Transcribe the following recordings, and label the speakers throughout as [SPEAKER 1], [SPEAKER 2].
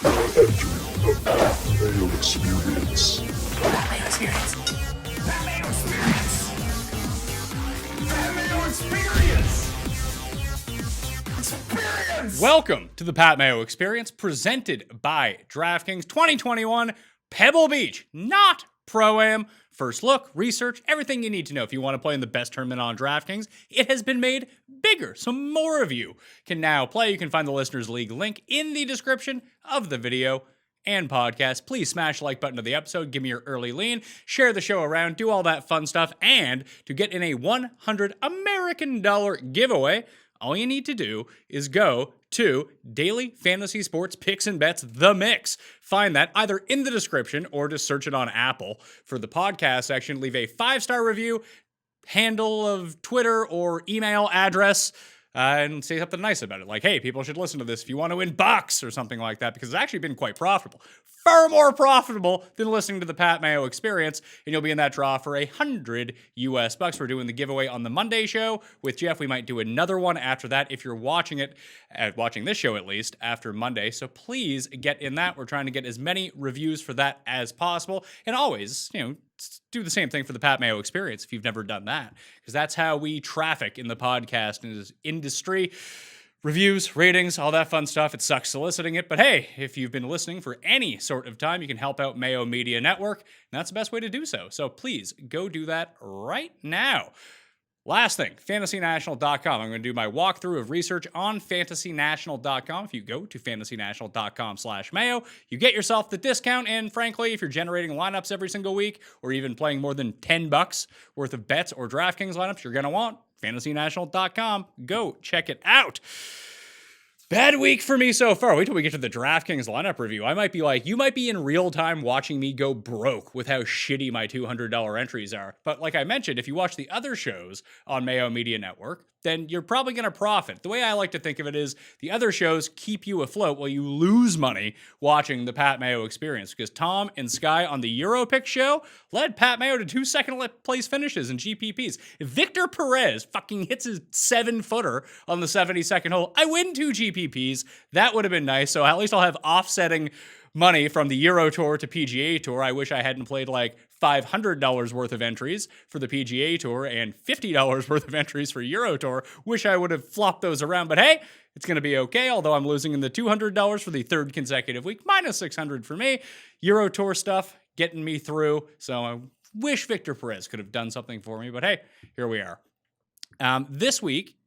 [SPEAKER 1] The Mayo Experience.
[SPEAKER 2] Mayo Experience. Mayo Experience. Mayo Experience. Experience.
[SPEAKER 3] Welcome to the Pat Mayo Experience, presented by DraftKings 2021 Pebble Beach, not Pro-Am. First look, research, everything you need to know if you want to play in the best tournament on DraftKings. It has been made bigger, so more of you can now play. You can find the Listeners League link in the description of the video and podcast. Please smash the like button to the episode, give me your early lean, share the show around, do all that fun stuff, and to get in a $100 American giveaway, all you need to do is go to Daily Fantasy Sports Picks and Bets The Mix. Find that either in the description or just search it on Apple. For the podcast section, leave a 5-star review, handle of Twitter or email address, and say something nice about it. Like, hey, people should listen to this if you want to win bucks or something like that, because it's actually been quite profitable. Far more profitable than listening to the Pat Mayo Experience, and you'll be in that draw for $100 US. We're doing the giveaway on the Monday show with Jeff. We might do another one after that if you're watching it, watching this show at least, after Monday. So please get in that. We're trying to get as many reviews for that as possible. And always, do the same thing for the Pat Mayo Experience if you've never done that, because that's how we traffic in the podcast industry. Reviews, ratings, all that fun stuff. It sucks soliciting it, but hey, if you've been listening for any sort of time, you can help out Mayo Media Network, and that's the best way to do so. So please go do that right now. Last thing, fantasynational.com. I'm going to do my walkthrough of research on fantasynational.com. If you go to fantasynational.com/Mayo, you get yourself the discount. And frankly, if you're generating lineups every single week or even playing more than $10 worth of bets or DraftKings lineups, you're going to want fantasynational.com. Go check it out. Bad week for me so far. Wait till we get to the DraftKings lineup review. I might be like, you might be in real time watching me go broke with how shitty my $200 entries are. But like I mentioned, if you watch the other shows on Mayo Media Network, then you're probably going to profit. The way I like to think of it is the other shows keep you afloat while you lose money watching the Pat Mayo Experience, because Tom and Sky on the Euro Pick show led Pat Mayo to 2 second-place finishes in GPPs. If Victor Perez fucking hits his 7-footer on the 72nd hole, I win 2 GPPs. That would have been nice. So at least I'll have offsetting money from the Euro Tour to PGA Tour. I wish I hadn't played like $500 worth of entries for the PGA Tour and $50 worth of entries for Euro Tour. Wish I would have flopped those around, but hey, it's going to be okay, although I'm losing in the $200 for the third consecutive week, minus $600 for me. Euro Tour stuff getting me through, so I wish Victor Perez could have done something for me, but hey, here we are. This week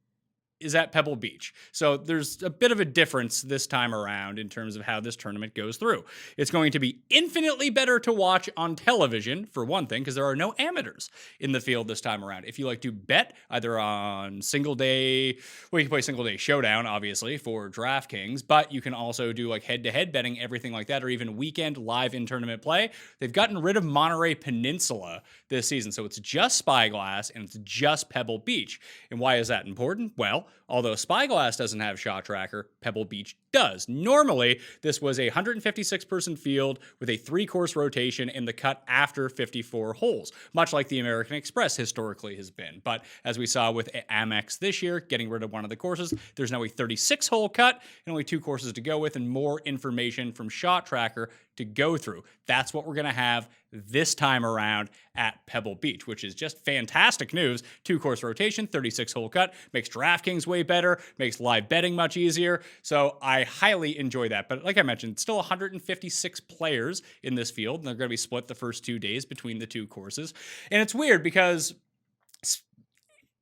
[SPEAKER 3] is at Pebble Beach. So there's a bit of a difference this time around in terms of how this tournament goes through. It's going to be infinitely better to watch on television, for one thing, because there are no amateurs in the field this time around. If you like to bet either on single day, well, you can play single day showdown, obviously, for DraftKings, but you can also do like head-to-head betting, everything like that, or even weekend live in-tournament play. They've gotten rid of Monterey Peninsula this season, so it's just Spyglass and it's just Pebble Beach. And why is that important? Well, although Spyglass doesn't have Shot Tracker, Pebble Beach does. Normally, this was a 156-person field with a 3-course rotation in the cut after 54 holes, much like the American Express historically has been. But as we saw with Amex this year, getting rid of one of the courses, there's now a 36-hole cut and only 2 courses to go with and more information from Shot Tracker to go through. That's what we're going to have this time around at Pebble Beach, which is just fantastic news. 2-course rotation, 36-hole cut, makes DraftKings way better, makes live betting much easier. So I highly enjoy that. But like I mentioned, still 156 players in this field, and they're going to be split the first 2 days between the 2 courses. And it's weird because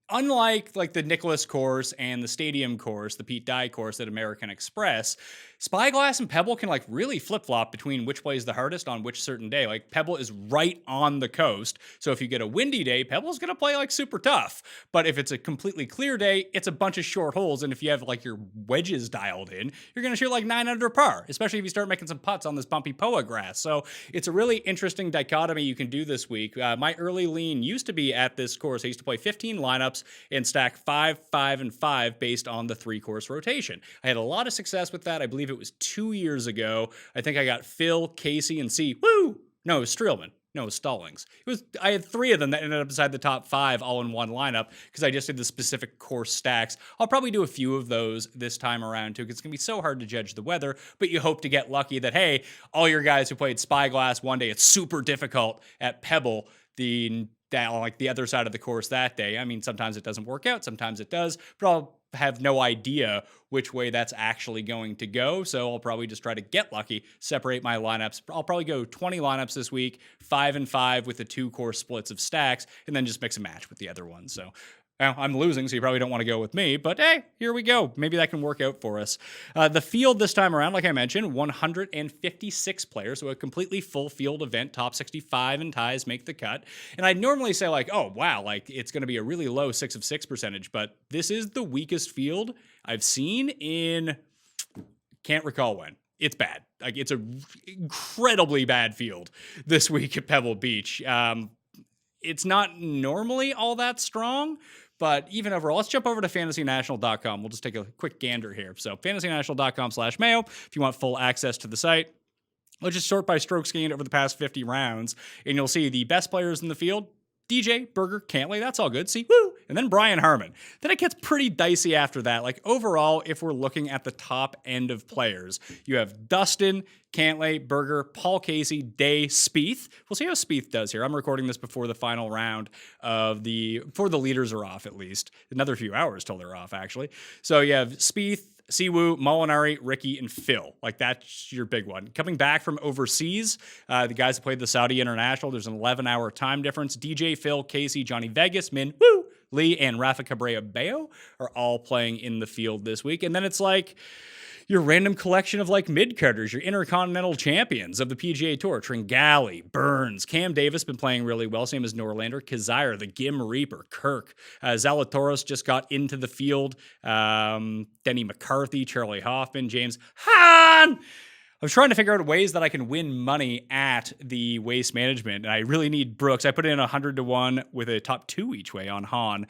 [SPEAKER 3] unlike like the Nicklaus course and the Stadium course, the Pete Dye course at American Express, Spyglass and Pebble can like really flip-flop between which plays the hardest on which certain day. Like Pebble is right on the coast, so if you get a windy day, Pebble's going to play like super tough. But if it's a completely clear day, it's a bunch of short holes, and if you have like your wedges dialed in, you're going to shoot like 9 under par, especially if you start making some putts on this bumpy POA grass. So it's a really interesting dichotomy you can do this week. My early lean used to be at this course. I used to play 15 lineups and stack 5, 5, and 5 based on the 3-course rotation. I had a lot of success with that. I believe it was 2 years ago. I think I got Phil, Casey, and C. Woo! No, it was Streelman. No, Stallings. I had 3 of them that ended up inside the top 5 all in one lineup because I just did the specific course stacks. I'll probably do a few of those this time around too because it's going to be so hard to judge the weather, but you hope to get lucky that, hey, all your guys who played Spyglass one day, it's super difficult at Pebble, the other side of the course that day. I mean, sometimes it doesn't work out, sometimes it does, but I'll have no idea which way that's actually going to go. So I'll probably just try to get lucky, separate my lineups. I'll probably go 20 lineups this week, 5 and 5 with the 2 course splits of stacks, and then just mix and match with the other ones. So well, I'm losing, so you probably don't want to go with me, but hey, here we go. Maybe that can work out for us. The field this time around, like I mentioned, 156 players, so a completely full field event. Top 65 and ties make the cut. And I'd normally say like, oh, wow, like it's going to be a really low 6 of 6 percentage, but this is the weakest field I've seen in, can't recall when. It's bad. Like it's an incredibly bad field this week at Pebble Beach. It's not normally all that strong, but even overall, let's jump over to fantasynational.com. We'll just take a quick gander here. So fantasynational.com/Mayo if you want full access to the site. Let's just sort by strokes gained over the past 50 rounds, and you'll see the best players in the field. DJ, Berger, Cantlay, that's all good. See, woo! And then Brian Harman. Then it gets pretty dicey after that. Like overall, if we're looking at the top end of players, you have Dustin, Cantlay, Berger, Paul Casey, Day, Spieth. We'll see how Spieth does here. I'm recording this before the final round before the leaders are off at least. Another few hours till they're off, actually. So you have Spieth, Siwoo, Molinari, Ricky, and Phil. Like, that's your big one. Coming back from overseas, the guys that played the Saudi International, there's an 11-hour time difference. DJ, Phil, Casey, Johnny Vegas, Min, Woo, Lee, and Rafa Cabrera Bayo are all playing in the field this week. And then it's like your random collection of like mid-carders, your intercontinental champions of the PGA Tour, Tringali, Burns, Cam Davis been playing really well, same as Norlander, Kazire, the Gim Reaper, Kirk, Zalatoris just got into the field, Denny McCarthy, Charlie Hoffman, James Hahn. I was trying to figure out ways that I can win money at the Waste Management, and I really need Brooks. I put in 100 to 1 with a top 2 each way on Hahn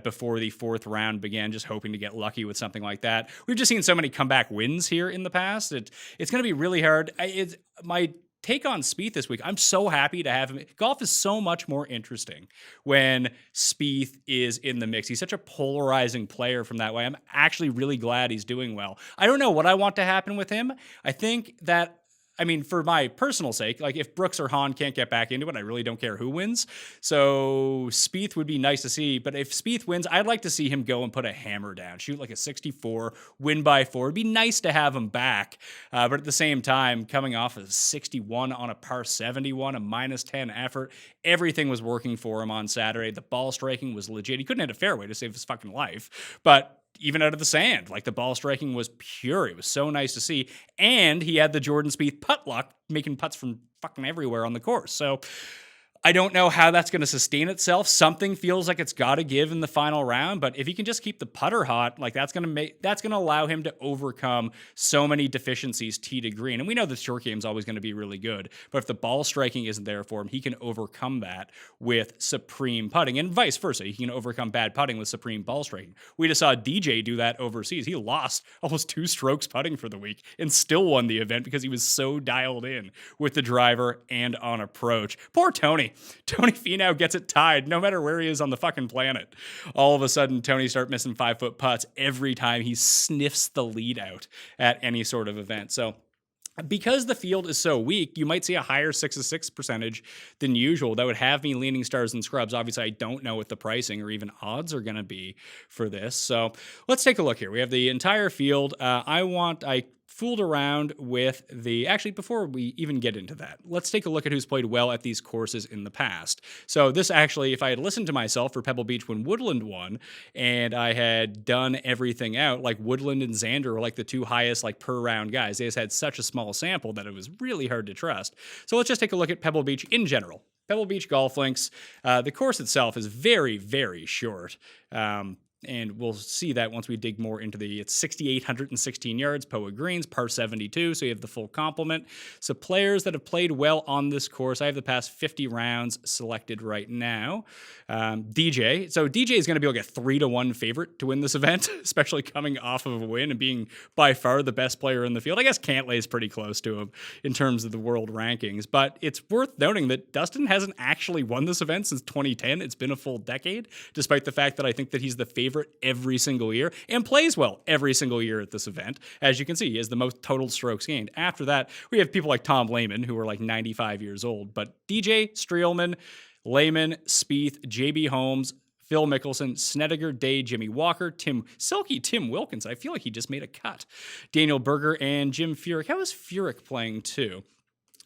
[SPEAKER 3] before the 4th round began, just hoping to get lucky with something like that. We've just seen so many comeback wins here in the past. It's going to be really hard. My take on Spieth this week, I'm so happy to have him. Golf is so much more interesting when Spieth is in the mix. He's such a polarizing player from that way. I'm actually really glad he's doing well. I don't know what I want to happen with him. I think that, I mean, for my personal sake, like if Brooks or Hahn can't get back into it, I really don't care who wins. So Spieth would be nice to see. But if Spieth wins, I'd like to see him go and put a hammer down, shoot like a 64, win by 4. It'd be nice to have him back. But at the same time, coming off of 61 on a par 71, a -10 effort, everything was working for him on Saturday. The ball striking was legit. He couldn't hit a fairway to save his fucking life. But even out of the sand, like the ball striking was pure. It was so nice to see. And he had the Jordan Spieth putt luck, making putts from fucking everywhere on the course. So I don't know how that's going to sustain itself. Something feels like it's got to give in the final round, but if he can just keep the putter hot, like that's going to allow him to overcome so many deficiencies tee to green. And we know the short game is always going to be really good, but if the ball striking isn't there for him, he can overcome that with supreme putting, and vice versa. He can overcome bad putting with supreme ball striking. We just saw DJ do that overseas. He lost almost 2 strokes putting for the week and still won the event because he was so dialed in with the driver and on approach. Poor Tony. Tony Finau gets it tied no matter where he is on the fucking planet. All of a sudden, Tony starts missing 5-foot putts every time he sniffs the lead out at any sort of event. So because the field is so weak, you might see a higher 6 of 6 percentage than usual. That would have me leaning stars and scrubs. Obviously, I don't know what the pricing or even odds are going to be for this. So let's take a look here. We have the entire field. I fooled around with actually, before we even get into that, let's take a look at who's played well at these courses in the past. So this actually, if I had listened to myself for Pebble Beach when Woodland won, and I had done everything out, like Woodland and Xander were like the 2 highest like per round guys. They just had such a small sample that it was really hard to trust. So let's just take a look at Pebble Beach in general. Pebble Beach golf links. The course itself is very, very short. And we'll see that once we dig more into it's 6,816 yards, POA greens, par 72. So you have the full complement. So players that have played well on this course, I have the past 50 rounds selected right now. DJ. So DJ is going to be like a 3-1 favorite to win this event, especially coming off of a win and being by far the best player in the field. I guess Cantlay is pretty close to him in terms of the world rankings, but it's worth noting that Dustin hasn't actually won this event since 2010. It's been a full decade, despite the fact that I think that he's the favorite every single year and plays well every single year at this event. As you can see, he has the most total strokes gained. After that, we have people like Tom Lehman, who are like 95 years old, but DJ, Streelman, Lehman, Spieth, JB Holmes, Phil Mickelson, Snedeker, Day, Jimmy Walker, Tim Wilkins. I feel like he just made a cut. Daniel Berger and Jim Furyk. How is Furyk playing too?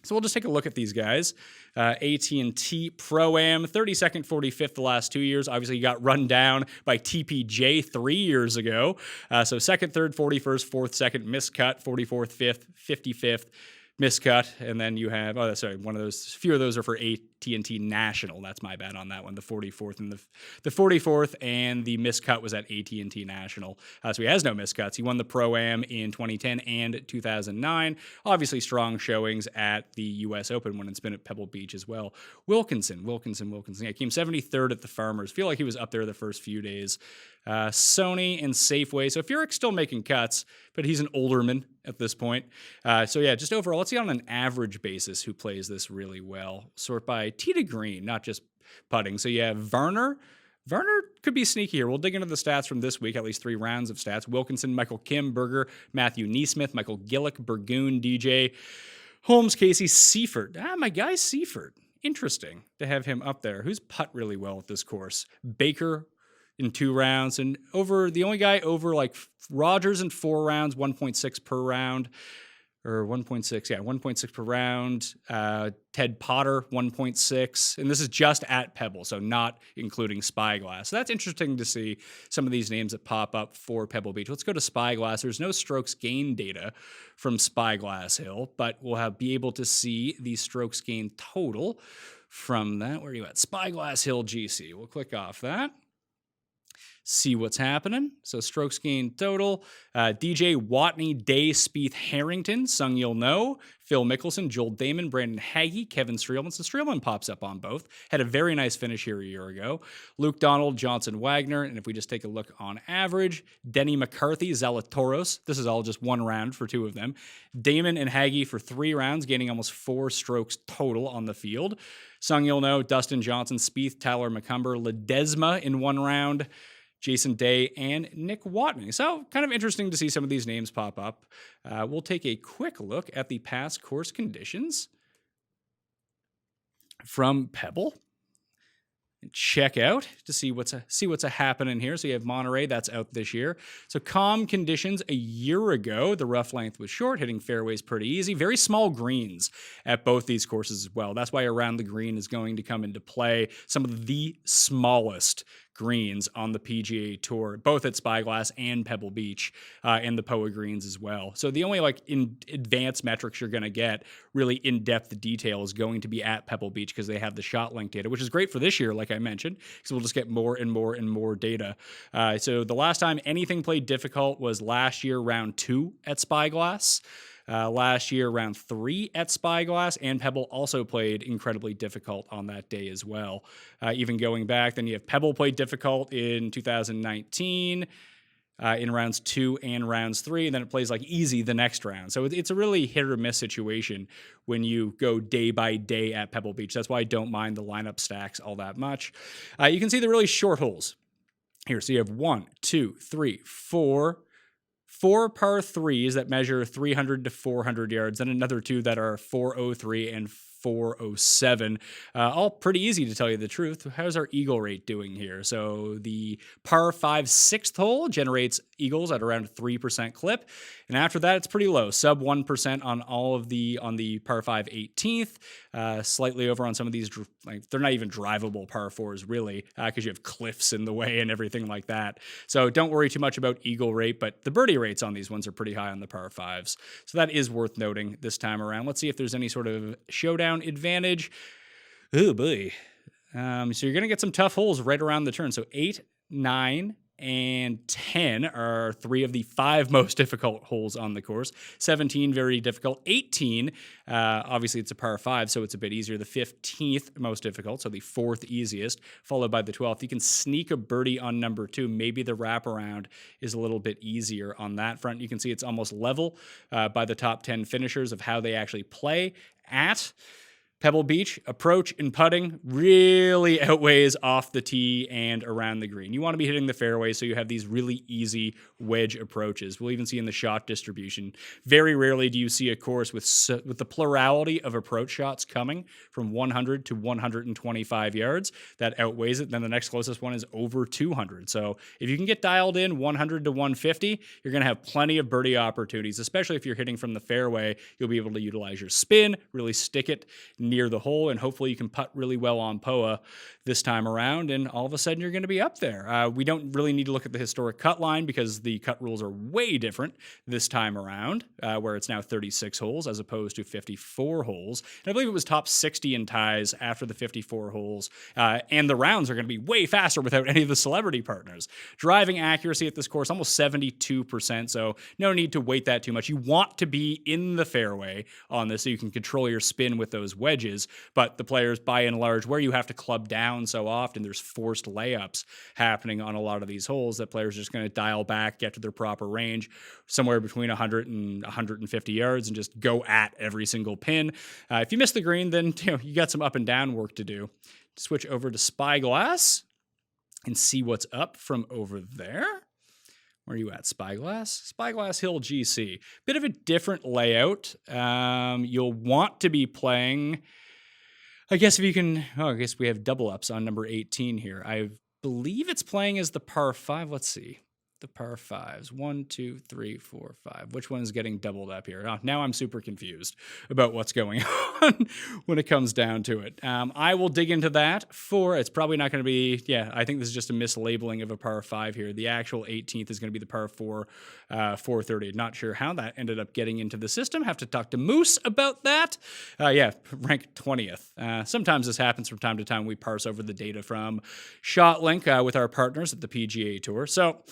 [SPEAKER 3] So we'll just take a look at these guys. AT&T Pro-Am, 32nd, 45th the last 2 years. Obviously, he got run down by TPJ 3 years ago. So 2nd, 3rd, 41st, 4th, 2nd, miscut, 44th, 5th, 55th, miscut. And then you have, few of those are for AT&T National. That's my bad on that one. The 44th and the 44th and the miscut was at AT&T National. So he has no miscuts. He won the Pro-Am in 2010 and 2009. Obviously strong showings at the U.S. Open when it's been at Pebble Beach as well. Wilkinson. Yeah, came 73rd at the Farmers. Feel like he was up there the first few days. Sony and Safeway. So Furyk's still making cuts, but he's an olderman at this point. So yeah, just overall, let's see on an average basis who plays this really well. Sort by tee to green, not just putting. So you have Varner. Varner could be sneaky here. We'll dig into the stats from this week, at least 3 rounds of stats. Wilkinson, Michael Kim, Berger, Matthew Neesmith, Michael Gillick, Burgoon, DJ, Holmes, Casey, Seifert. My guy Seifert. Interesting to have him up there. Who's putt really well at this course? Baker in 2 rounds, and the only guy over like Rogers in 4 rounds, 1.6 per round, or 1.6 per round. Ted Potter, 1.6, and this is just at Pebble, so not including Spyglass. So that's interesting to see some of these names that pop up for Pebble Beach. Let's go to Spyglass. There's no strokes gain data from Spyglass Hill, but we'll be able to see the strokes gain total from that. Where are you at? Spyglass Hill GC. We'll click off that. See what's happening. So strokes gained total. DJ, Watney, Day, Spieth, Harrington, Sung Yil No, Phil Mickelson, Joel Damon, Brandon Hagee, Kevin Streelman. So Streelman pops up on both. Had a very nice finish here a year ago. Luke Donald, Johnson Wagner. And if we just take a look on average, Denny McCarthy, Zalatoris. This is all just 1 round for 2 of them. Damon and Hagee for 3 rounds, gaining almost 4 strokes total on the field. Sung Yil No, Dustin Johnson, Spieth, Tyler McCumber, Ledesma in 1 round. Jason Day, and Nick Watney. So kind of interesting to see some of these names pop up. We'll take a quick look at the past course conditions from Pebble and check out to see what's happening here. So you have Monterey, that's out this year. So calm conditions a year ago. The rough length was short, hitting fairways pretty easy. Very small greens at both these courses as well. That's why around the green is going to come into play. Some of the smallest greens on the PGA Tour, both at Spyglass and Pebble Beach, and the POA greens as well. So the only in advanced metrics you're going to get, really in-depth detail, is going to be at Pebble Beach because they have the shot link data, which is great for this year, like I mentioned, because we'll just get more and more and more data. So the last time anything played difficult was last year, round 2 at Spyglass. Last year, round 3 at Spyglass, and Pebble also played incredibly difficult on that day as well. Even going back, then you have Pebble played difficult in 2019 in rounds 2 and rounds 3, and then it plays easy the next round. So it's a really hit or miss situation when you go day by day at Pebble Beach. That's why I don't mind the lineup stacks all that much. You can see the really short holes here. So you have 1, 2, 3, 4 par 3s that measure 300 to 400 yards, and another 2 that are 403 and 407. All pretty easy, to tell you the truth. How's our eagle rate doing here? So the par 5 6th hole generates eagles at around 3% clip, and after that it's pretty low, sub 1% on the par 5 18th, slightly over on some of these. They're not even drivable par 4s really, because you have cliffs in the way and everything like that. So don't worry too much about eagle rate, but the birdie rates on these ones are pretty high on the par 5s. So that is worth noting this time around. Let's see if there's any sort of showdown advantage. Oh boy. So you're going to get some tough holes right around the turn. So 8, 9, and 10 are 3 of the 5 most difficult holes on the course. 17, very difficult. 18, obviously it's a par 5, so it's a bit easier. The 15th most difficult, so the 4th easiest, followed by the 12th. You can sneak a birdie on number 2. Maybe the wraparound is a little bit easier on that front. You can see it's almost level by the top 10 finishers of how they actually play at Pebble Beach. Approach and putting really outweighs off the tee and around the green. You want to be hitting the fairway, so you have these really easy wedge approaches. We'll even see in the shot distribution. Very rarely do you see a course with the plurality of approach shots coming from 100 to 125 yards. That outweighs it. Then the next closest one is over 200. So if you can get dialed in 100 to 150, you're going to have plenty of birdie opportunities, especially if you're hitting from the fairway. You'll be able to utilize your spin, really stick it near the hole, and hopefully you can putt really well on POA this time around, and all of a sudden you're going to be up there. We don't really need to look at the historic cut line because the cut rules are way different this time around, where it's now 36 holes as opposed to 54 holes. And I believe it was top 60 in ties after the 54 holes, and the rounds are going to be way faster without any of the celebrity partners. Driving accuracy at this course, almost 72%, so no need to weight that too much. You want to be in the fairway on this so you can control your spin with those wedges. But the players, by and large, where you have to club down so often, there's forced layups happening on a lot of these holes that players are just going to dial back, get to their proper range, somewhere between 100 and 150 yards, and just go at every single pin. If you miss the green, then you got some up and down work to do. Switch over to Spyglass and see what's up from over there. Where are you at, Spyglass? Spyglass Hill GC. Bit of a different layout. You'll want to be playing, I guess if you can, I guess we have double ups on number 18 here. I believe it's playing as the par 5. Let's see. The par 5s. 1, 2, 3, 4, 5. Which one is getting doubled up here? Oh, now I'm super confused about what's going on when it comes down to it. I will dig into that it's probably not going to be, I think this is just a mislabeling of a par 5 here. The actual 18th is going to be the par 4, 430. Not sure how that ended up getting into the system. Have to talk to Moose about that. Ranked 20th. Sometimes this happens from time to time. We parse over the data from ShotLink with our partners at the PGA Tour. So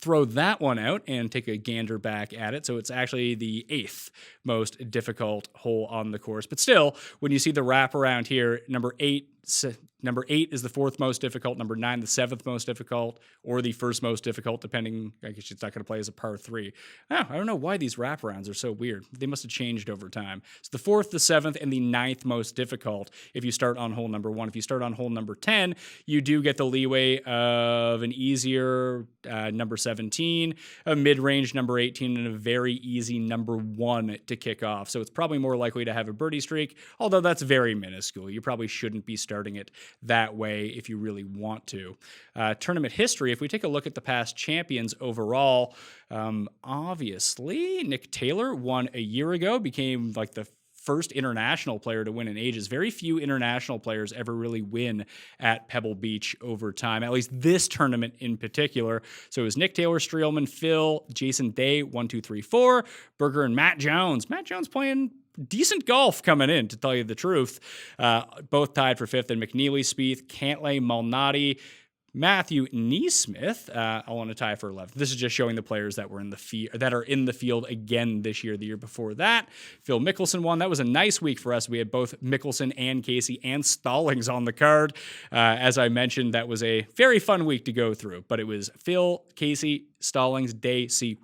[SPEAKER 3] throw that one out and take a gander back at it. So it's actually the 8th most difficult hole on the course. But still, when you see the wraparound here, number 8 is the 4th most difficult, number 9 the 7th most difficult, or the 1st most difficult, depending. I guess it's not going to play as a par 3. I don't know why these wraparounds are so weird. They must have changed over time. It's the 4th, the 7th, and the 9th most difficult if you start on hole number 1. If you start on hole number 10, you do get the leeway of an easier number 17, a mid-range number 18, and a very easy number 1 to kick off. So it's probably more likely to have a birdie streak, although that's very minuscule. You probably shouldn't be starting it that way if you really want to. Tournament history, if we take a look at the past champions overall, obviously Nick Taylor won a year ago, became like the first international player to win in ages. Very few international players ever really win at Pebble Beach over time, at least this tournament in particular. So it was Nick Taylor, Streelman, Phil, Jason Day, 1, 2, 3, 4, Berger, and Matt Jones. Matt Jones playing decent golf coming in, to tell you the truth. Both tied for 5th, and McNeely, Spieth, Cantlay, Malnati, Matthew Neesmith, I want to tie for 11th. This is just showing the players that were in the that are in the field again this year. The year before that, Phil Mickelson won. That was a nice week for us. We had both Mickelson and Casey and Stallings on the card. As I mentioned, that was a very fun week to go through. But it was Phil, Casey, Stallings, Day, C,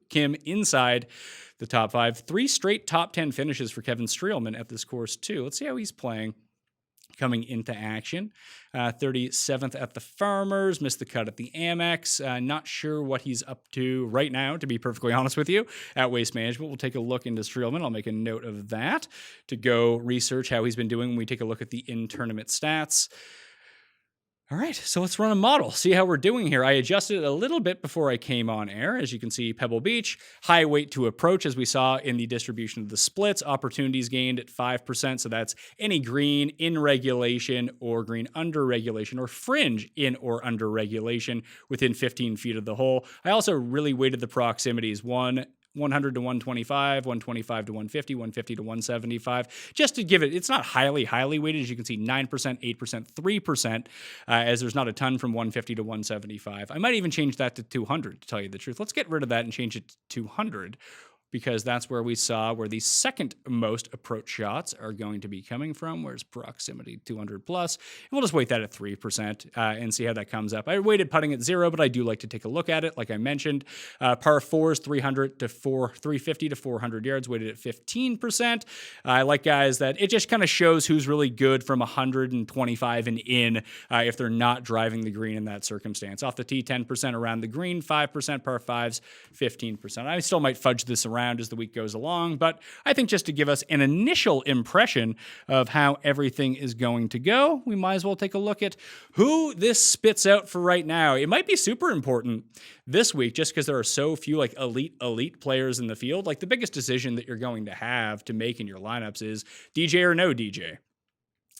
[SPEAKER 3] Kim inside the top 5. 3 straight top 10 finishes for Kevin Streelman at this course too. Let's see how he's playing coming into action. 37th at the Farmers, missed the cut at the Amex. Not sure what he's up to right now, to be perfectly honest with you, at Waste Management. We'll take a look into Streelman. I'll make a note of that to go research how he's been doing when we take a look at the in-tournament stats. All right, so let's run a model, see how we're doing here. I adjusted it a little bit before I came on air. As you can see, Pebble Beach, high weight to approach, as we saw in the distribution of the splits. Opportunities gained at 5%, so that's any green in regulation or green under regulation or fringe in or under regulation within 15 feet of the hole. I also really weighted the proximities. 1, 100 to 125, 125 to 150, 150 to 175. Just to give it, it's not highly weighted. As you can see, 9%, 8%, 3%, as there's not a ton from 150 to 175. I might even change that to 200, to tell you the truth. Let's get rid of that and change it to 200. Because that's where we saw where the second most approach shots are going to be coming from. Where's proximity 200 plus? And we'll just weight that at 3% and see how that comes up. I weighted putting at 0, but I do like to take a look at it. Like I mentioned, par 4s 350 to 400 yards, weighted at 15%. I like guys that it just kind of shows who's really good from 125 and in if they're not driving the green in that circumstance. Off the tee, 10% around the green, 5% par 5s, 15%. I still might fudge this around as the week goes along, but I think just to give us an initial impression of how everything is going to go, we might as well take a look at who this spits out for right now. It might be super important this week just because there are so few like elite players in the field. Like the biggest decision that you're going to have to make in your lineups is DJ or no DJ.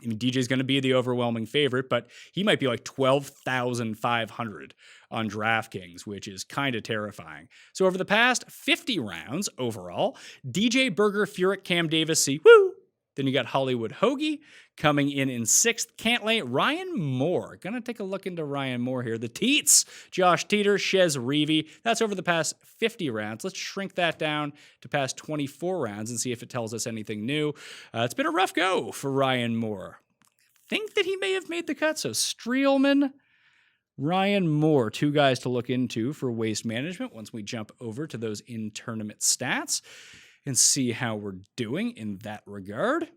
[SPEAKER 3] I mean, DJ's going to be the overwhelming favorite, but he might be like 12,500 on DraftKings, which is kind of terrifying. So over the past 50 rounds overall, DJ, Berger, Furyk, Cam Davis, C. Woo! Then you got Hollywood Hoagie coming in sixth. Cantlay, Ryan Moore. Gonna take a look into Ryan Moore here. The Teats, Josh Teeter, Chez Reavie. That's over the past 50 rounds. Let's shrink that down to past 24 rounds and see if it tells us anything new. It's been a rough go for Ryan Moore. Think that he may have made the cut. So Streelman, Ryan Moore, two guys to look into for waste management once we jump over to those in-tournament stats and see how we're doing in that regard.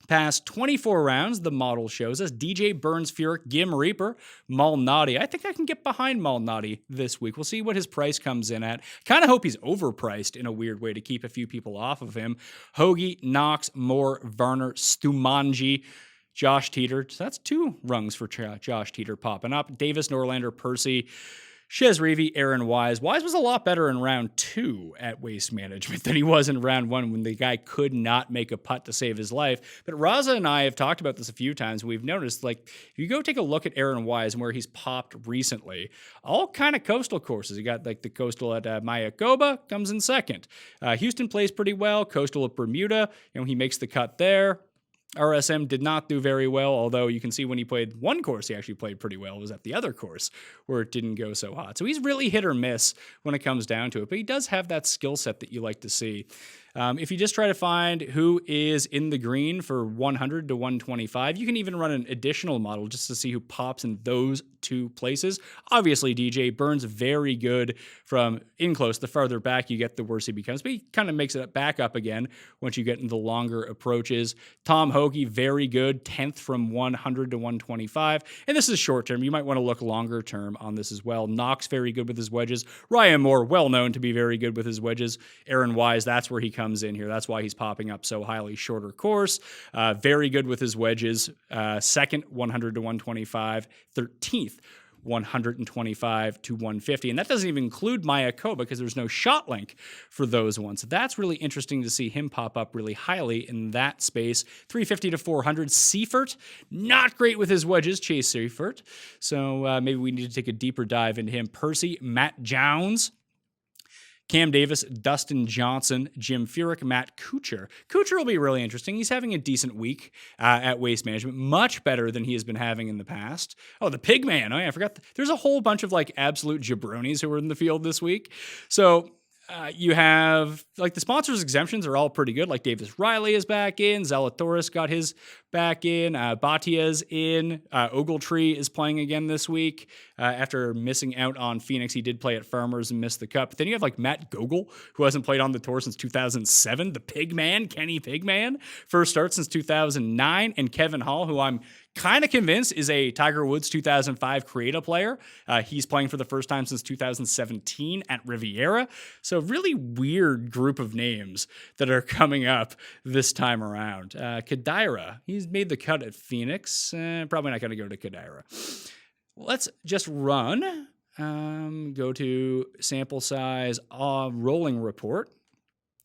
[SPEAKER 3] Past 24 rounds, the model shows us DJ, Burns, Furyk, Gim Reaper, Malnati. I think I can get behind Malnati this week. We'll see what his price comes in at. Kind of hope he's overpriced in a weird way to keep a few people off of him. Hoagie, Knox, Moore, Varner, Stumanji, Josh Teeter. So that's two rungs for Josh Teeter popping up. Davis, Norlander, Percy, Chez Reavie, Aaron Wise. Wise was a lot better in round 2 at waste management than he was in round 1 when the guy could not make a putt to save his life. But Raza and I have talked about this a few times. We've noticed, like, if you go take a look at Aaron Wise and where he's popped recently, all kind of coastal courses. You got like the coastal at Mayakoba comes in second. Houston plays pretty well. Coastal at Bermuda, he makes the cut there. RSM did not do very well, although you can see when he played one course, he actually played pretty well. It was at the other course where it didn't go so hot. So he's really hit or miss when it comes down to it, but he does have that skill set that you like to see. If you just try to find who is in the green for 100 to 125, you can even run an additional model just to see who pops in those two places. Obviously, DJ Burns, very good from in close. The farther back you get, the worse he becomes, but he kind of makes it back up again once you get into the longer approaches. Tom Hoagie, very good, 10th from 100 to 125. And this is short term. You might want to look longer term on this as well. Knox, very good with his wedges. Ryan Moore, well known to be very good with his wedges. Aaron Wise, that's where he comes in here. That's why he's popping up so highly. Shorter course, very good with his wedges. Second, 100 to 125. 13th, 125 to 150. And that doesn't even include Mayakoba because there's no shot link for those ones. So that's really interesting to see him pop up really highly in that space. 350 to 400. Seifert, not great with his wedges, Chase Seifert. So maybe we need to take a deeper dive into him. Percy, Matt Jones, Cam Davis, Dustin Johnson, Jim Furyk, Matt Kuchar. Kuchar will be really interesting. He's having a decent week at Waste Management, much better than he has been having in the past. Oh, the Pigman. Oh, yeah, I forgot. There's a whole bunch of like absolute jabronis who are in the field this week. So you have like the sponsors exemptions are all pretty good. Like Davis Riley is back in. Zalatoris got his back in. Batia's in. Ogletree is playing again this week after missing out on Phoenix. He did play at Farmers and missed the cut. But then you have like Matt Gogol, who hasn't played on the tour since 2007. The Pigman, Kenny Pigman, first start since 2009. And Kevin Hall, who I'm kind of convinced is a Tiger Woods 2005 Creata player. He's playing for the first time since 2017 at Riviera. So really weird group of names that are coming up this time around. Kadira, he's made the cut at Phoenix. Probably not going to go to Kadira. Let's just run. Go to sample size rolling report.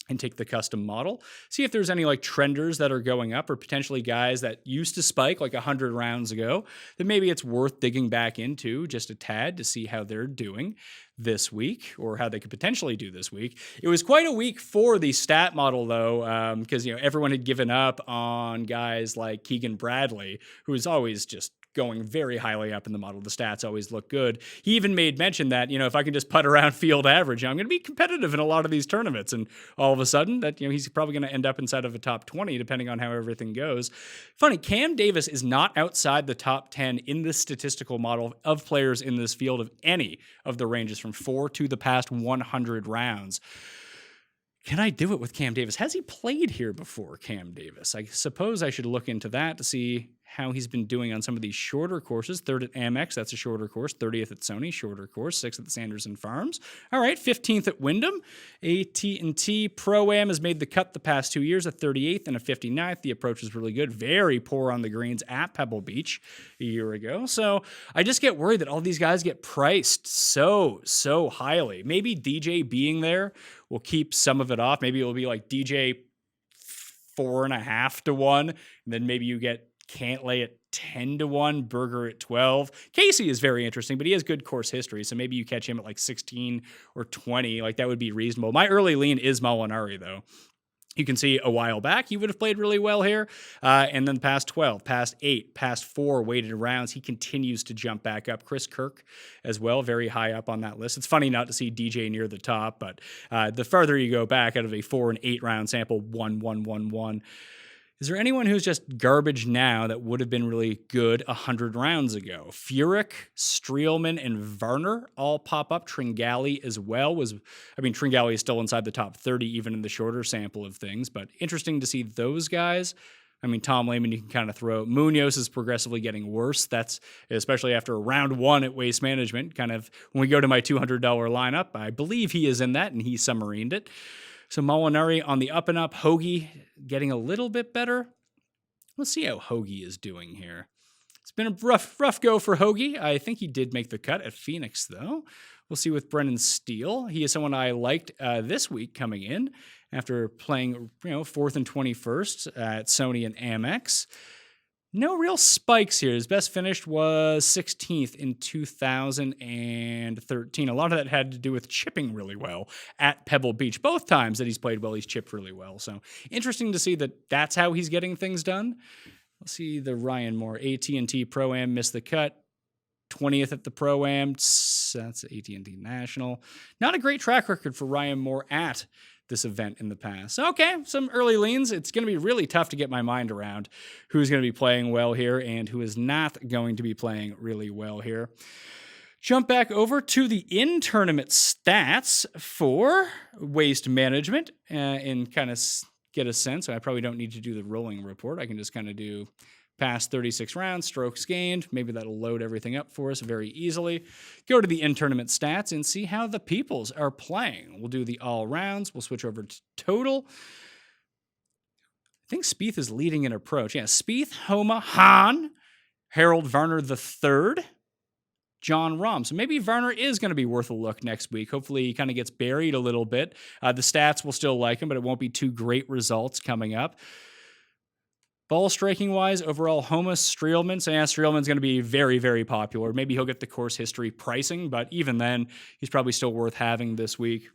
[SPEAKER 3] and take the custom model, see if there's any like trenders that are going up or potentially guys that used to spike like 100 rounds ago that maybe it's worth digging back into just a tad to see how they're doing this week or how they could potentially do this week. It was quite a week for the stat model though, because everyone had given up on guys like Keegan Bradley, who is always just going very highly up in the model. The stats always look good. He even made mention that, if I can just putt around field average, I'm going to be competitive in a lot of these tournaments. And all of a sudden that, he's probably going to end up inside of a top 20, depending on how everything goes. Funny, Cam Davis is not outside the top 10 in this statistical model of players in this field of any of the ranges from 4 to the past 100 rounds. Can I do it with Cam Davis? Has he played here before, Cam Davis? I suppose I should look into that to see how he's been doing on some of these shorter courses. 3rd at Amex, that's a shorter course. 30th at Sony, shorter course. 6th at the Sanderson Farms. All right, 15th at Wyndham. AT&T Pro-Am has made the cut the past 2 years, a 38th and a 59th. The approach is really good. Very poor on the greens at Pebble Beach a year ago. So I just get worried that all these guys get priced so highly. Maybe DJ being there will keep some of it off. Maybe it will be like DJ 4.5 to 1, and then maybe you get Cantlay at 10 to 1, Berger at 12. Casey is very interesting, but he has good course history, so maybe you catch him at like 16 or 20. Like that would be reasonable. My early lean is Molinari though. You can see a while back, he would have played really well here. And then past 12, past 8, past 4 weighted rounds, he continues to jump back up. Chris Kirk as well, very high up on that list. It's funny not to see DJ near the top, but the farther you go back out of a 4 and 8 round sample, 1, 1, 1, 1. Is there anyone who's just garbage now that would have been really good 100 rounds ago? Furyk, Streelman, and Varner all pop up. Tringali as well Tringali is still inside the top 30 even in the shorter sample of things, but interesting to see those guys. Tom Lehman, you can kind of throw. Munoz is progressively getting worse. That's especially after round 1 at Waste Management. Kind of when we go to my $200 lineup, I believe he is in that, and he submarined it. So Molinari on the up and up. Hoagie getting a little bit better. Let's see how Hoagie is doing here. It's been a rough go for Hoagie. I think he did make the cut at Phoenix, though. We'll see with Brennan Steele. He is someone I liked this week coming in after playing 4th and 21st at Sony and Amex. No real spikes here. His best finish was 16th in 2013. A lot of that had to do with chipping really well at Pebble Beach. Both times that he's played well, he's chipped really well. So interesting to see that that's how he's getting things done. Let's see the Ryan Moore. AT&T Pro-Am missed the cut. 20th at the Pro-Am. That's AT&T National. Not a great track record for Ryan Moore at this event in the past. Okay, some early leans. It's going to be really tough to get my mind around who's going to be playing well here and who is not going to be playing really well here. Jump back over to the in-tournament stats for Waste Management and kind of get a sense. I probably don't need to do the rolling report. I can just kind of do past 36 rounds, strokes gained. Maybe that'll load everything up for us very easily. Go to the in-tournament stats and see how the peoples are playing. We'll do the all rounds. We'll switch over to total. I think Spieth is leading in approach. Yeah, Spieth, Homa, Hahn, Harold Varner III, John Rahm. So maybe Varner is going to be worth a look next week. Hopefully he kind of gets buried a little bit. The stats will still like him, but it won't be 2 great results coming up. Ball striking wise, overall, Homa, Streelman. So yeah, Streelman's going to be very, very popular. Maybe he'll get the course history pricing, but even then, he's probably still worth having this week.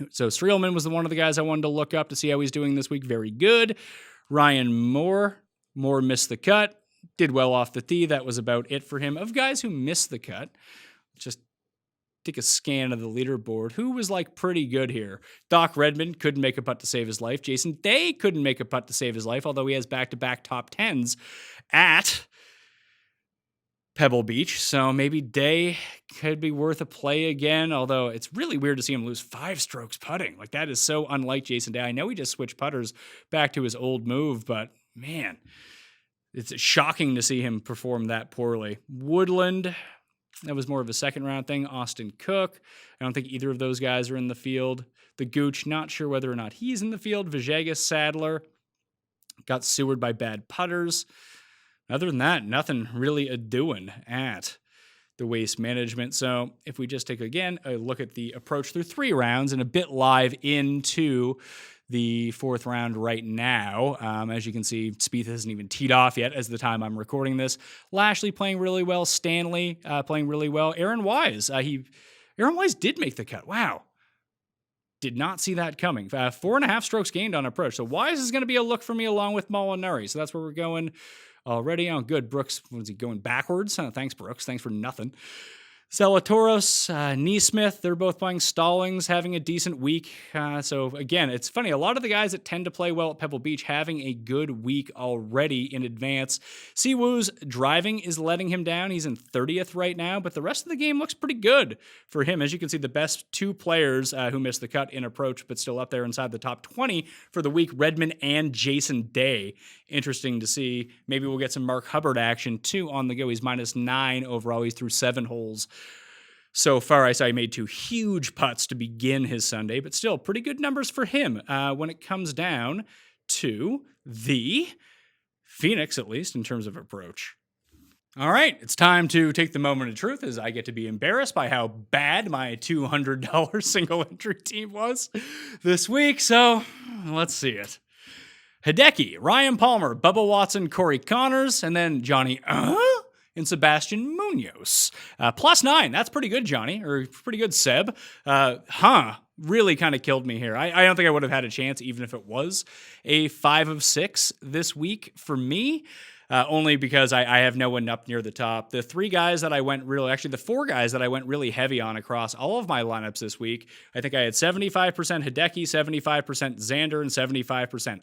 [SPEAKER 3] So Streelman was one of the guys I wanted to look up to see how he's doing this week. Very good. Ryan Moore. Moore missed the cut. Did well off the tee. That was about it for him. Of guys who missed the cut, just take a scan of the leaderboard. Who was pretty good here? Doc Redmond couldn't make a putt to save his life. Jason Day couldn't make a putt to save his life, although he has back-to-back top 10s at Pebble Beach. So maybe Day could be worth a play again, although it's really weird to see him lose 5 strokes putting. That is so unlike Jason Day. I know he just switched putters back to his old move, but man, it's shocking to see him perform that poorly. Woodland, that was more of a second round thing. Austin Cook, I don't think either of those guys are in the field. The Gooch, not sure whether or not he's in the field. Villegas, Sadler, got sewered by bad putters. Other than that, nothing really a-doing at the waste management. So if we just take, again, a look at the approach through 3 rounds and a bit live into the 4th round right now. As you can see, Spieth hasn't even teed off yet as the time I'm recording this. Lashley playing really well. Stanley playing really well. Aaron Wise, Aaron Wise did make the cut. Wow. Did not see that coming. 4.5 strokes gained on approach. So Wise is going to be a look for me along with Molinari. So that's where we're going already. Oh, good. Brooks, was he going backwards? Thanks, Brooks. Thanks for nothing. Zalatoris, Neesmith, they're both playing. Stallings having a decent week. So again, it's funny. A lot of the guys that tend to play well at Pebble Beach having a good week already in advance. Siwoo's driving is letting him down. He's in 30th right now, but the rest of the game looks pretty good for him. As you can see, the best 2 players who missed the cut in approach, but still up there inside the top 20 for the week, Redmond and Jason Day. Interesting to see. Maybe we'll get some Mark Hubbard action too on the go. He's -9 overall. He's through 7 holes. So far, I saw he made 2 huge putts to begin his Sunday, but still pretty good numbers for him when it comes down to the Phoenix, at least in terms of approach. All right, it's time to take the moment of truth as I get to be embarrassed by how bad my $200 single entry team was this week. So let's see it. Hideki, Ryan Palmer, Bubba Watson, Corey Connors, and then Johnny and Sebastian Munoz. +9. That's pretty good, Johnny, or pretty good, Seb. Really kind of killed me here. I don't think I would have had a chance, even if it was a 5 of 6 this week for me. Only because I have no one up near the top. The 4 guys that I went really heavy on across all of my lineups this week, I think I had 75% Hideki, 75% Xander, and 75%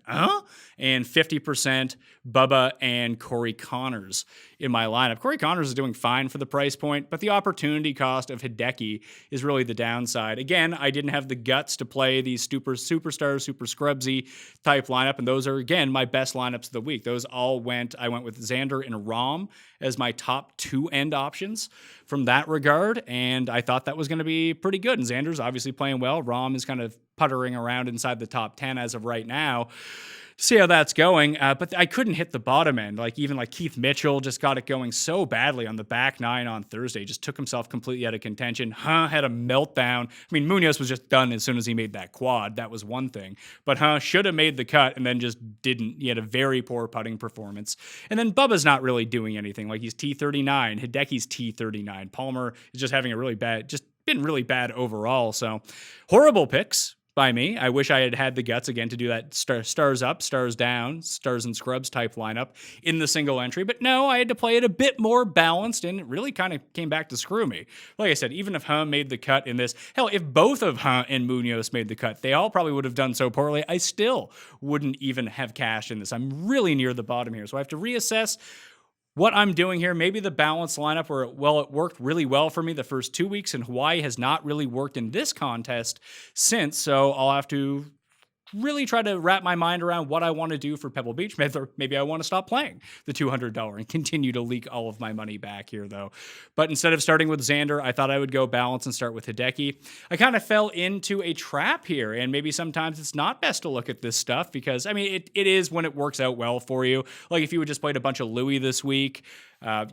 [SPEAKER 3] and 50% Bubba and Corey Connors in my lineup. Corey Connors is doing fine for the price point, but the opportunity cost of Hideki is really the downside. Again, I didn't have the guts to play these superstar, super scrubsy type lineup, and those are, again, my best lineups of the week. Those all I went with Xander and Rahm as my top 2 end options from that regard, and I thought that was going to be pretty good. And Xander's obviously playing well. Rahm is kind of puttering around inside the top 10 as of right now. See how that's going, but I couldn't hit the bottom end. Even Keith Mitchell just got it going so badly on the back 9 on Thursday. Just took himself completely out of contention. Had a meltdown. I mean, Munoz was just done as soon as he made that quad. That was one thing. But should have made the cut and then just didn't. He had a very poor putting performance. And then Bubba's not really doing anything. He's T39. Hideki's T39. Palmer is just having been really bad overall. So horrible picks by me. I wish I had had the guts again to do that stars up, stars down, stars and scrubs type lineup in the single entry. But no, I had to play it a bit more balanced, and it really kind of came back to screw me. Like I said, even if made the cut in this, hell, if both of and Munoz made the cut, they all probably would have done so poorly. I still wouldn't even have cashed in this. I'm really near the bottom here. So I have to reassess what I'm doing here. Maybe the balanced lineup where, it worked really well for me the first 2 weeks, and Hawaii has not really worked in this contest since. So I'll have to really try to wrap my mind around what I want to do for Pebble Beach. Maybe I want to stop playing the $200 and continue to leak all of my money back here, though. But instead of starting with Xander, I thought I would go balance and start with Hideki. I kind of fell into a trap here, and maybe sometimes it's not best to look at this stuff because, it is when it works out well for you. If you had just played a bunch of Louis this week,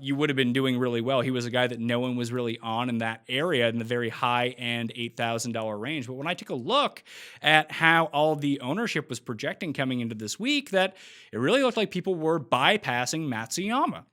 [SPEAKER 3] you would have been doing really well. He was a guy that no one was really on in that area in the very high-end $8,000 range. But when I took a look at how all the ownership was projecting coming into this week, that it really looked like people were bypassing Matsuyama.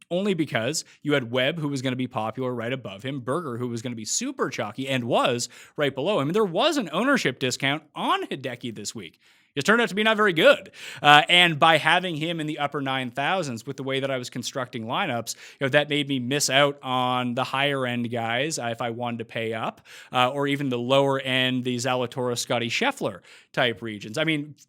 [SPEAKER 3] Only because you had Webb, who was going to be popular right above him, Berger, who was going to be super chalky and was right below him. And there was an ownership discount on Hideki this week. It turned out to be not very good. And by having him in the upper 9,000s with the way that I was constructing lineups, that made me miss out on the higher end guys if I wanted to pay up, or even the lower end, the Zalatoris, Scotty Scheffler type regions.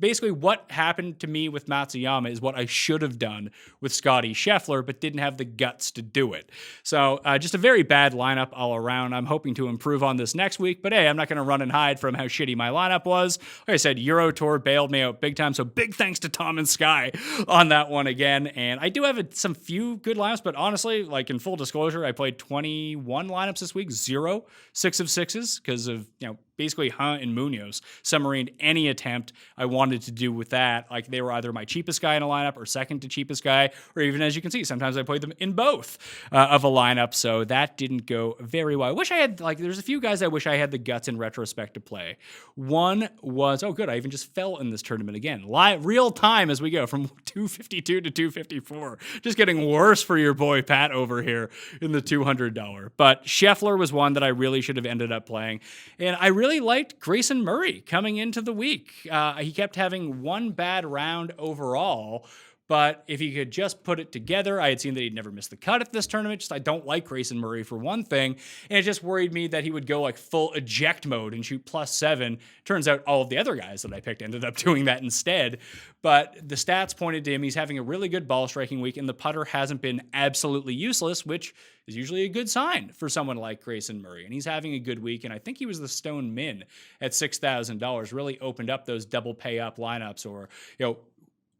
[SPEAKER 3] Basically what happened to me with Matsuyama is what I should have done with Scotty Scheffler, but didn't have the guts to do it. So just a very bad lineup all around. I'm hoping to improve on this next week, but hey, I'm not going to run and hide from how shitty my lineup was. Like I said, Euro Tour bailed me out big time, so big thanks to Tom and Sky on that one again. And I do have some few good lineups, but honestly, in full disclosure, I played 21 lineups this week, 6 of 6s because of basically Hunt and Munoz submarined any attempt I wanted to do with that. Like they were either my cheapest guy in a lineup or second to cheapest guy, or even as you can see, sometimes I played them in both of a lineup. So that didn't go very well. I wish I had, like, there's a few guys I wish I had the guts in retrospect to play. One was, oh good, I even just fell in this tournament again. Real time as we go from 252 to 254. Just getting worse for your boy Pat over here in the $200. But Scheffler was one that I really should have ended up playing. And I really liked Grayson Murray coming into the week. He kept having one bad round overall, but if he could just put it together, I had seen that he'd never missed the cut at this tournament. Just I don't like Grayson Murray for one thing, and it just worried me that he would go like full eject mode and shoot +7. Turns out all of the other guys that I picked ended up doing that instead. But the stats pointed to him. He's having a really good ball striking week, and the putter hasn't been absolutely useless, which is usually a good sign for someone like Grayson Murray. And he's having a good week, and I think he was the Stone Min at $6,000. Really opened up those double pay up lineups, or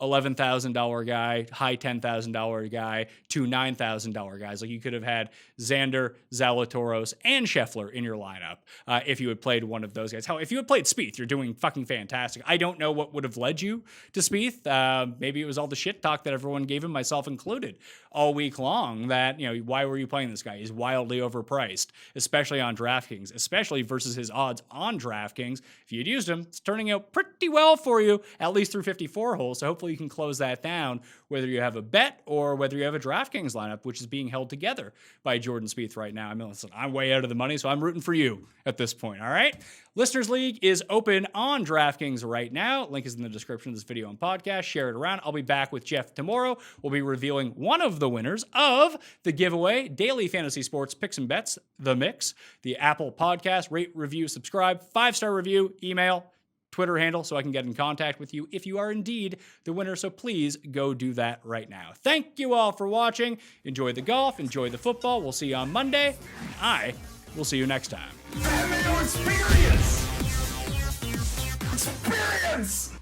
[SPEAKER 3] $11,000 guy, high $10,000 guy, two $9,000 guys. Like you could have had Xander, Zalatoris, and Scheffler in your lineup if you had played one of those guys. Hell, if you had played Spieth, you're doing fucking fantastic. I don't know what would have led you to Spieth. Maybe it was all the shit talk that everyone gave him, myself included, all week long, that, why were you playing this guy? He's wildly overpriced, especially on DraftKings, especially versus his odds on DraftKings. If you'd used him, it's turning out pretty well for you, at least through 54 holes. So hopefully you can close that down, whether you have a bet or whether you have a DraftKings lineup, which is being held together by Jordan Spieth right now. I mean, listen, I'm way out of the money, so I'm rooting for you at this point, all right? Listeners League is open on DraftKings right now. Link is in the description of this video and podcast. Share it around. I'll be back with Jeff tomorrow. We'll be revealing one of the winners of the giveaway, Daily Fantasy Sports Picks and Bets, The Mix, the Apple Podcast. Rate, review, subscribe, 5-star review, email, Twitter handle, so I can get in contact with you if you are indeed the winner. So please go do that right now. Thank you all for watching. Enjoy the golf. Enjoy the football. We'll see you on Monday. I will see you next time.
[SPEAKER 2] Mayo experience! Experience!